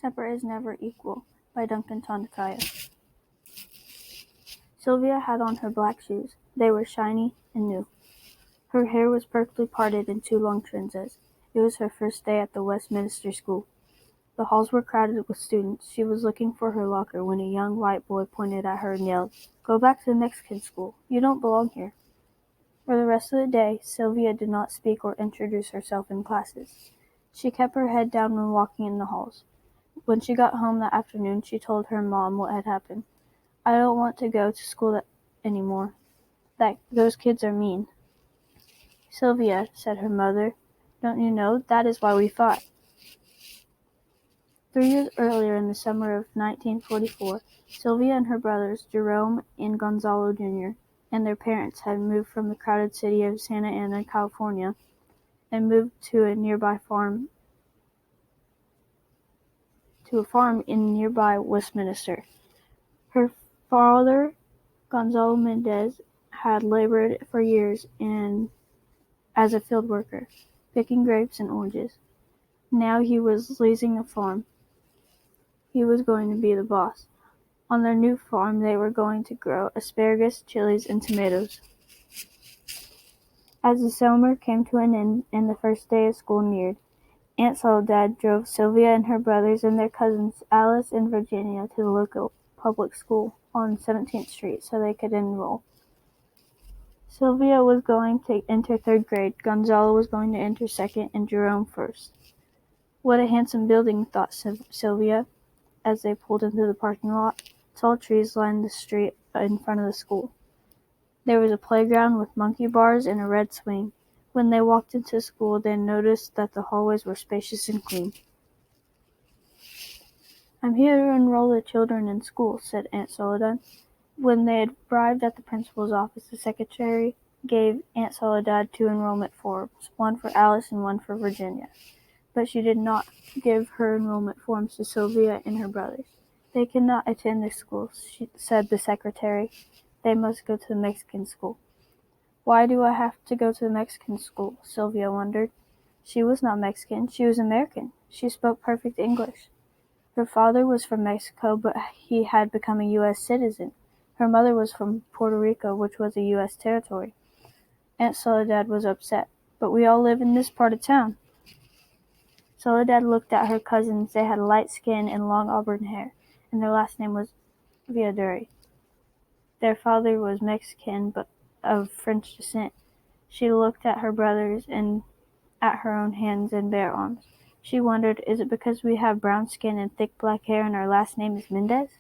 Separate is never equal, by Duncan Tonakaya. Sylvia had on her black shoes. They were shiny and new. Her hair was perfectly parted in 2 long trenzas. It was her first day at the Westminster School. The halls were crowded with students. She was looking for her locker when a young white boy pointed at her and yelled, "Go back to the Mexican school. You don't belong here." For the rest of the day, Sylvia did not speak or introduce herself in classes. She kept her head down when walking in the halls. When she got home that afternoon, she told her mom what had happened. "I don't want to go to school anymore. Those kids are mean." "Sylvia," said her mother, "don't you know that is why we fought?" 3 years earlier, in the summer of 1944, Sylvia and her brothers, Jerome and Gonzalo Jr., and their parents had moved from the crowded city of Santa Ana, California, and moved to a farm in nearby Westminster. Her father, Gonzalo Mendez, had labored for years as a field worker, picking grapes and oranges. Now he was leasing a farm. He was going to be the boss. On their new farm, they were going to grow asparagus, chilies, and tomatoes. As the summer came to an end and the first day of school neared, Aunt Soledad drove Sylvia and her brothers and their cousins Alice and Virginia to the local public school on 17th Street so they could enroll. Sylvia was going to enter 3rd grade, Gonzalo was going to enter 2nd, and Jerome 1st. "What a handsome building," thought Sylvia, as they pulled into the parking lot. Tall trees lined the street in front of the school. There was a playground with monkey bars and a red swing. When they walked into school, they noticed that the hallways were spacious and clean. "I'm here to enroll the children in school," said Aunt Soledad. When they had arrived at the principal's office, the secretary gave Aunt Soledad 2 enrollment forms, one for Alice and one for Virginia. But she did not give her enrollment forms to Sylvia and her brothers. "They cannot attend this school," said the secretary. "They must go to the Mexican school." "Why do I have to go to the Mexican school?" Sylvia wondered. She was not Mexican, she was American. She spoke perfect English. Her father was from Mexico, but he had become a U.S. citizen. Her mother was from Puerto Rico, which was a U.S. territory. Aunt Soledad was upset. "But we all live in this part of town." Soledad looked at her cousins. They had light skin and long auburn hair, and their last name was Villaduri. Their father was Mexican, but of French descent. She looked at her brothers and at her own hands and bare arms. She wondered, is it because we have brown skin and thick black hair and our last name is Mendez?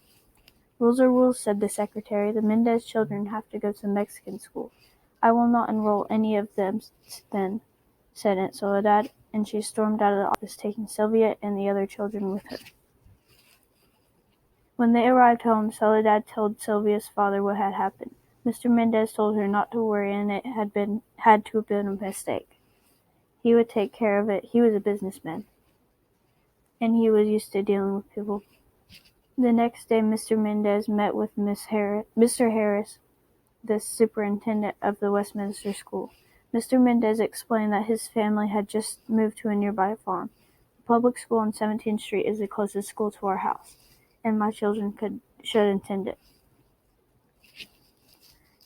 "Rules are rules," said the secretary. "The Mendez children have to go to the Mexican school." "I will not enroll any of them then," said Aunt Soledad, and she stormed out of the office, taking Sylvia and the other children with her. When they arrived home, Soledad told Sylvia's father what had happened. Mr. Mendez told her not to worry, and it had to have been a mistake. He would take care of it. He was a businessman, and he was used to dealing with people. The next day, Mr. Mendez met with Mr. Harris, the superintendent of the Westminster School. Mr. Mendez explained that his family had just moved to a nearby farm. The public school on 17th Street is the closest school to our house, and my children should attend it.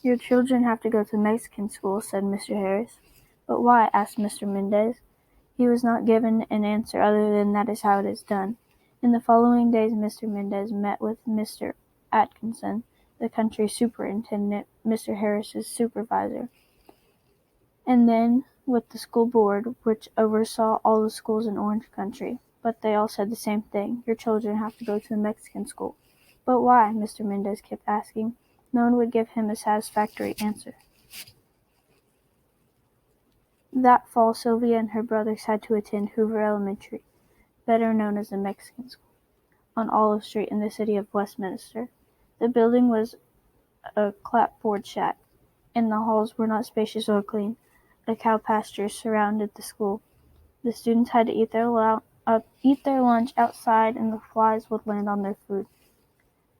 "Your children have to go to the Mexican school," said Mr. Harris. "But why?" asked Mr. Mendez. He was not given an answer other than that is how it is done. In the following days, Mr. Mendez met with Mr. Atkinson, the country superintendent, Mr. Harris's supervisor, and then with the school board, which oversaw all the schools in Orange Country. But they all said the same thing: your children have to go to the Mexican school. "But why?" Mr. Mendez kept asking. No one would give him a satisfactory answer. That fall, Sylvia and her brothers had to attend Hoover Elementary, better known as the Mexican school, on Olive Street in the city of Westminster. The building was a clapboard shack, and the halls were not spacious or clean. A cow pasture surrounded the school. The students had to eat their lunch outside, and the flies would land on their food.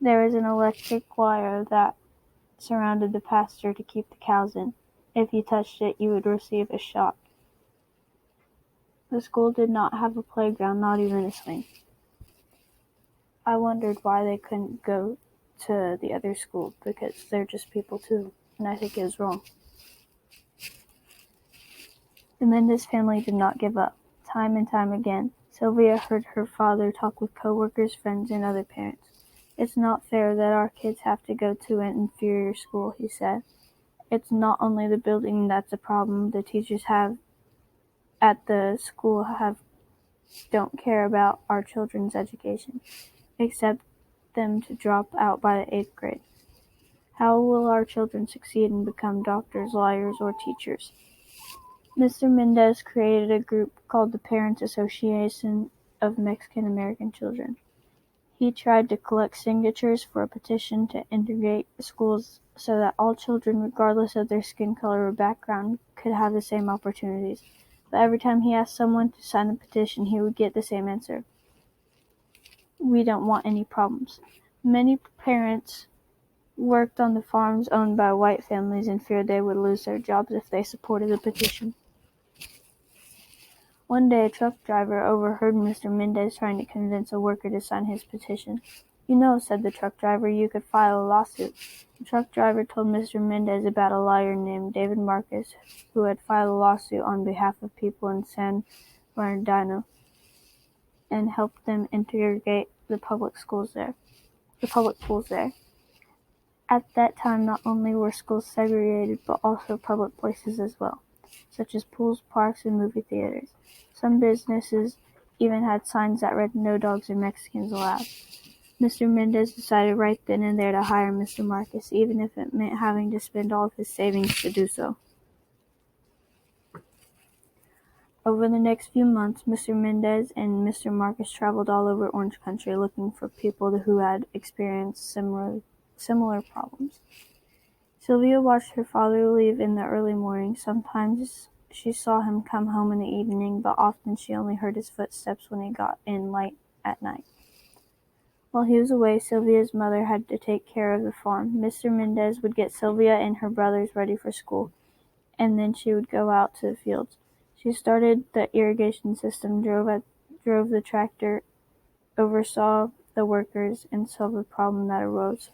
There was an electric wire that surrounded the pasture to keep the cows in. If you touched it, you would receive a shock. The school did not have a playground, not even a swing. I wondered why they couldn't go to the other school, because they're just people too, and I think it was wrong. The Mendez family did not give up. Time and time again, Sylvia heard her father talk with coworkers, friends, and other parents. "It's not fair that our kids have to go to an inferior school," he said. "It's not only the building that's a problem. The teachers at the school don't care about our children's education, expect them to drop out by the 8th grade. How will our children succeed and become doctors, lawyers, or teachers?" Mr. Mendez created a group called the Parents Association of Mexican American Children. He tried to collect signatures for a petition to integrate schools so that all children, regardless of their skin color or background, could have the same opportunities. But every time he asked someone to sign the petition, he would get the same answer: "We don't want any problems." Many parents worked on the farms owned by white families and feared they would lose their jobs if they supported the petition. One day, a truck driver overheard Mr. Mendez trying to convince a worker to sign his petition. "You know," said the truck driver, "you could file a lawsuit." The truck driver told Mr. Mendez about a lawyer named David Marcus who had filed a lawsuit on behalf of people in San Bernardino and helped them integrate the public schools there. At that time, not only were schools segregated, but also public places as well, such as pools, parks, and movie theaters. Some businesses even had signs that read "No dogs or Mexicans allowed." Mr. Mendez decided right then and there to hire Mr. Marcus, even if it meant having to spend all of his savings to do so. Over the next few months, Mr. Mendez and Mr. Marcus traveled all over Orange Country looking for people who had experienced similar problems. Sylvia watched her father leave in the early morning. Sometimes she saw him come home in the evening, but often she only heard his footsteps when he got in late at night. While he was away, Sylvia's mother had to take care of the farm. Mr. Mendez would get Sylvia and her brothers ready for school, and then she would go out to the fields. She started the irrigation system, drove the tractor, oversaw the workers, and solved the problem that arose.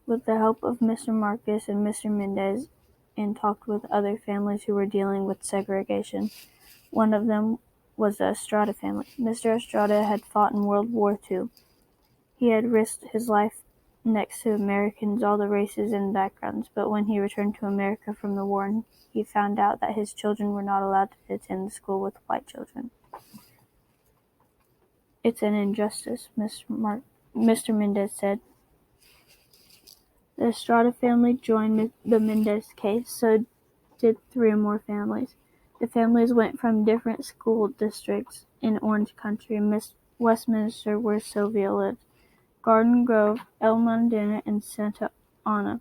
With the help of Mr. Marcus and Mr. Mendez, and talked with other families who were dealing with segregation. One of them was the Estrada family. Mr. Estrada had fought in World War II. He had risked his life next to Americans, all the races and backgrounds, but when he returned to America from the war, he found out that his children were not allowed to attend the school with white children. "It's an injustice," Mr. Mendez said. The Estrada family joined the Mendez case, so did 3 more families. The families went from different school districts in Orange Country, Westminster, where Sylvia lived, Garden Grove, El Mondino, and Santa Ana.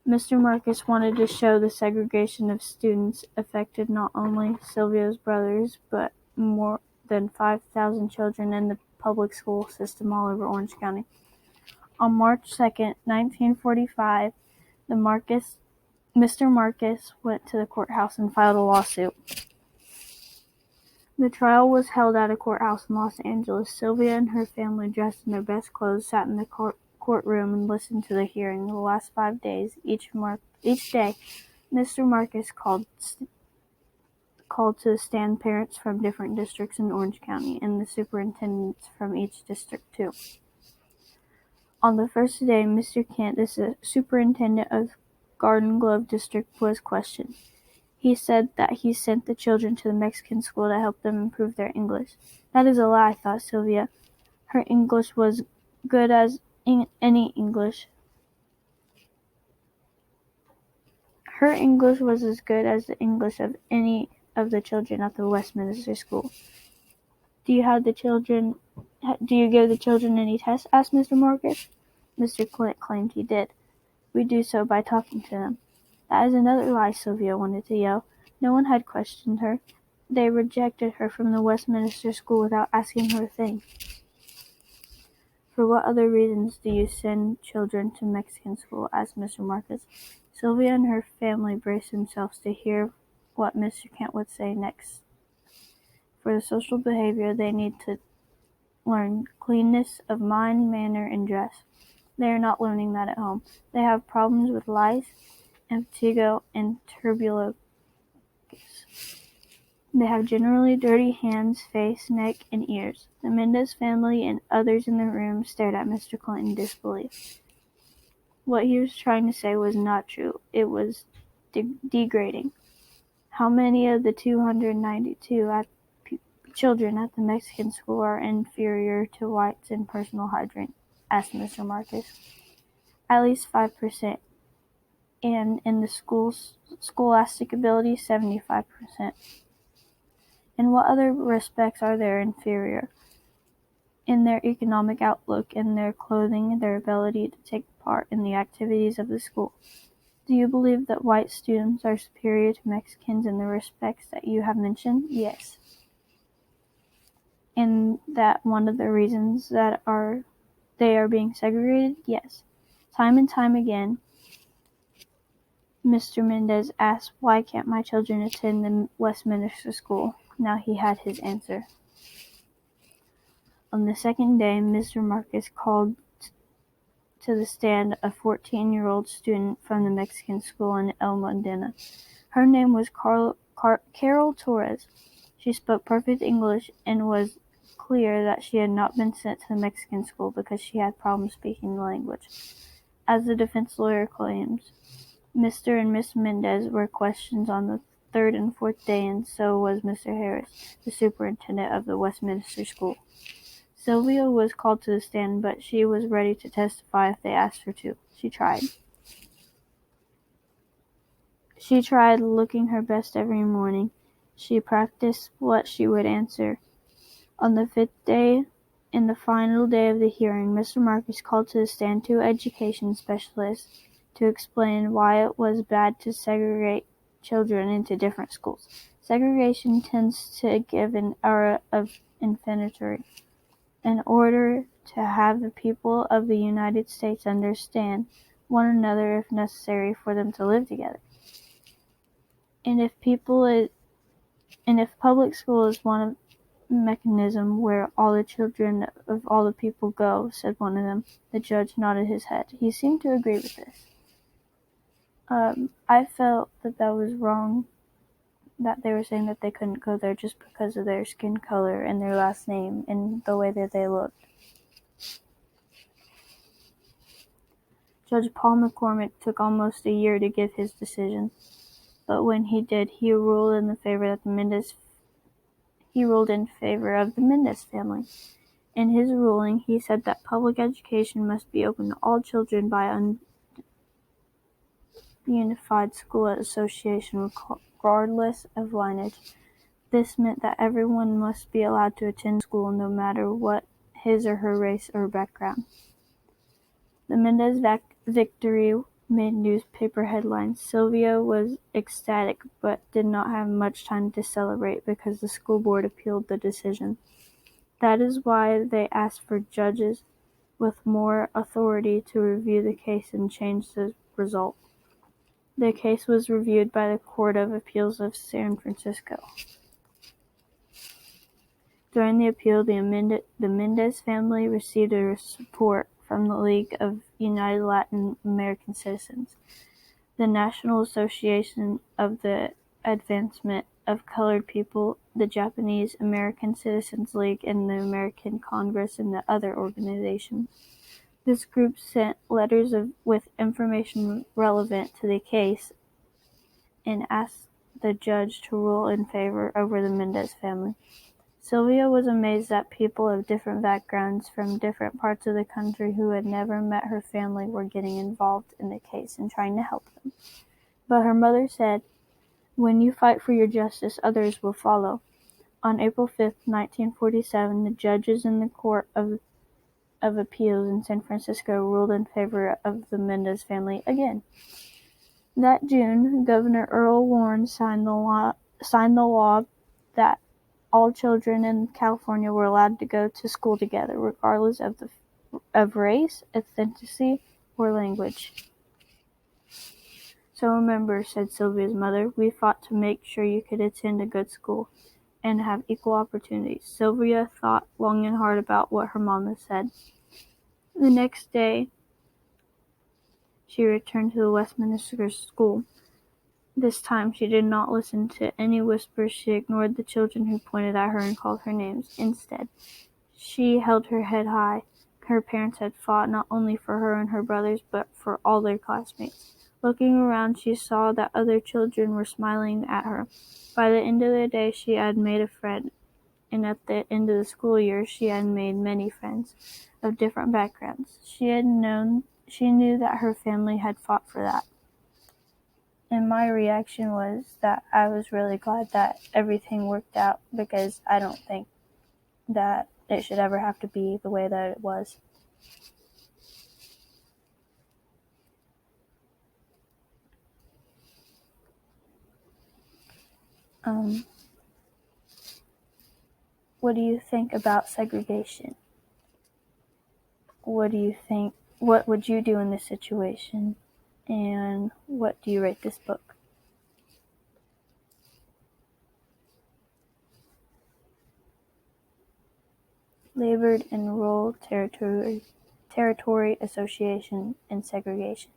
Mr. Marcus wanted to show the segregation of students affected not only Sylvia's brothers, but more than 5,000 children in the public school system all over Orange County. On March 2, 1945, Mr. Marcus went to the courthouse and filed a lawsuit. The trial was held at a courthouse in Los Angeles. Sylvia and her family, dressed in their best clothes, sat in the courtroom and listened to the hearing. The last 5 days, each day, Mr. Marcus called to the stand parents from different districts in Orange County, and the superintendents from each district too. On the first day, Mr. Kent, the superintendent of Garden Grove District, was questioned. He said that he sent the children to the Mexican school to help them improve their English. "That is a lie," thought Sylvia. Her English was good as any English. Her English was as good as the English of any of the children at the Westminster school. Do you give the children any tests?" asked Mr. Marcus. Mr. Clint claimed he did. "We do so by talking to them." "That is another lie," Sylvia wanted to yell. No one had questioned her. They rejected her from the Westminster school without asking her a thing. "For what other reasons do you send children to Mexican school?" asked Mr. Marcus. Sylvia and her family braced themselves to hear what Mr. Kent would say next. For the social behavior, they need to learn cleanness of mind, manner, and dress. They are not learning that at home. They have problems with lice, impetigo, and tuberculosis. They have generally dirty hands, face, neck, and ears. The Mendez family and others in the room stared at Mr. Clinton in disbelief. What he was trying to say was not true. It was degrading. How many of the 292 children at the Mexican school are inferior to whites in personal hygiene? Asked Mr. Marcus. At least 5%, and in the scholastic ability, 75%. In what other respects are they inferior? In their economic outlook, in their clothing, their ability to take part in the activities of the school. Do you believe that white students are superior to Mexicans in the respects that you have mentioned? Yes. And that one of the reasons that they are being segregated? Yes. Time and time again, Mr. Mendez asked, why can't my children attend the Westminster School? Now he had his answer. On the second day, Mr. Marcus called to the stand a 14-year-old student from the Mexican school in El Modena. Her name was Carol Torres. She spoke perfect English and was clear that she had not been sent to the Mexican school because she had problems speaking the language. As the defense lawyer claims, Mr. and Miss Mendez were questioned on the third and fourth day, and so was Mr. Harris, the superintendent of the Westminster School. Sylvia was called to the stand, but she was ready to testify if they asked her to. She tried. She tried looking her best every morning. She practiced what she would answer. On the fifth day, in the final day of the hearing, Mr. Marcus called to the stand two education specialists to explain why it was bad to segregate children into different schools. Segregation tends to give an aura of infinity. In order to have the people of the United States understand one another if necessary for them to live together. And if public school is one of mechanism where all the children of all the people go, said one of them. The judge nodded his head. He seemed to agree with this. I felt that was wrong, that they were saying that they couldn't go there just because of their skin color and their last name and the way that they looked. Judge Paul McCormick took almost a year to give his decision, but when he did, he ruled in favor of the Mendez family. In his ruling, he said that public education must be open to all children by a unified school association regardless of lineage. This meant that everyone must be allowed to attend school no matter what his or her race or background. The Mendez victory made newspaper headlines. Sylvia was ecstatic but did not have much time to celebrate because the school board appealed the decision. That is why they asked for judges with more authority to review the case and change the result. The case was reviewed by the Court of Appeals of San Francisco. During the appeal, the Mendez family received a support from the League of United Latin American Citizens, the National Association of the Advancement of Colored People, the Japanese American Citizens League, and the American Congress, and the other organizations. This group sent letters with information relevant to the case and asked the judge to rule in favor over the Mendez family. Sylvia was amazed that people of different backgrounds from different parts of the country who had never met her family were getting involved in the case and trying to help them. But her mother said, "When you fight for your justice, others will follow." On April 5, 1947, the judges in the Court of Appeals in San Francisco ruled in favor of the Mendez family again. That June, Governor Earl Warren signed the law that all children in California were allowed to go to school together, regardless of race, ethnicity, or language. "So remember," said Sylvia's mother, "we fought to make sure you could attend a good school, and have equal opportunities. Sylvia thought long and hard about what her mama said. The next day, she returned to the Westminster school. This time she did not listen to any whispers. She ignored the children who pointed at her and called her names. Instead, she held her head high. Her parents had fought not only for her and her brothers, but for all their classmates. Looking around, she saw that other children were smiling at her. By the end of the day, she had made a friend, and at the end of the school year, she had made many friends of different backgrounds. She knew that her family had fought for that. And my reaction was that I was really glad that everything worked out, because I don't think that it should ever have to be the way that it was. What do you think about segregation? What do you think? What would you do in this situation? And what do you rate this book? Labored in rural territory association and segregation.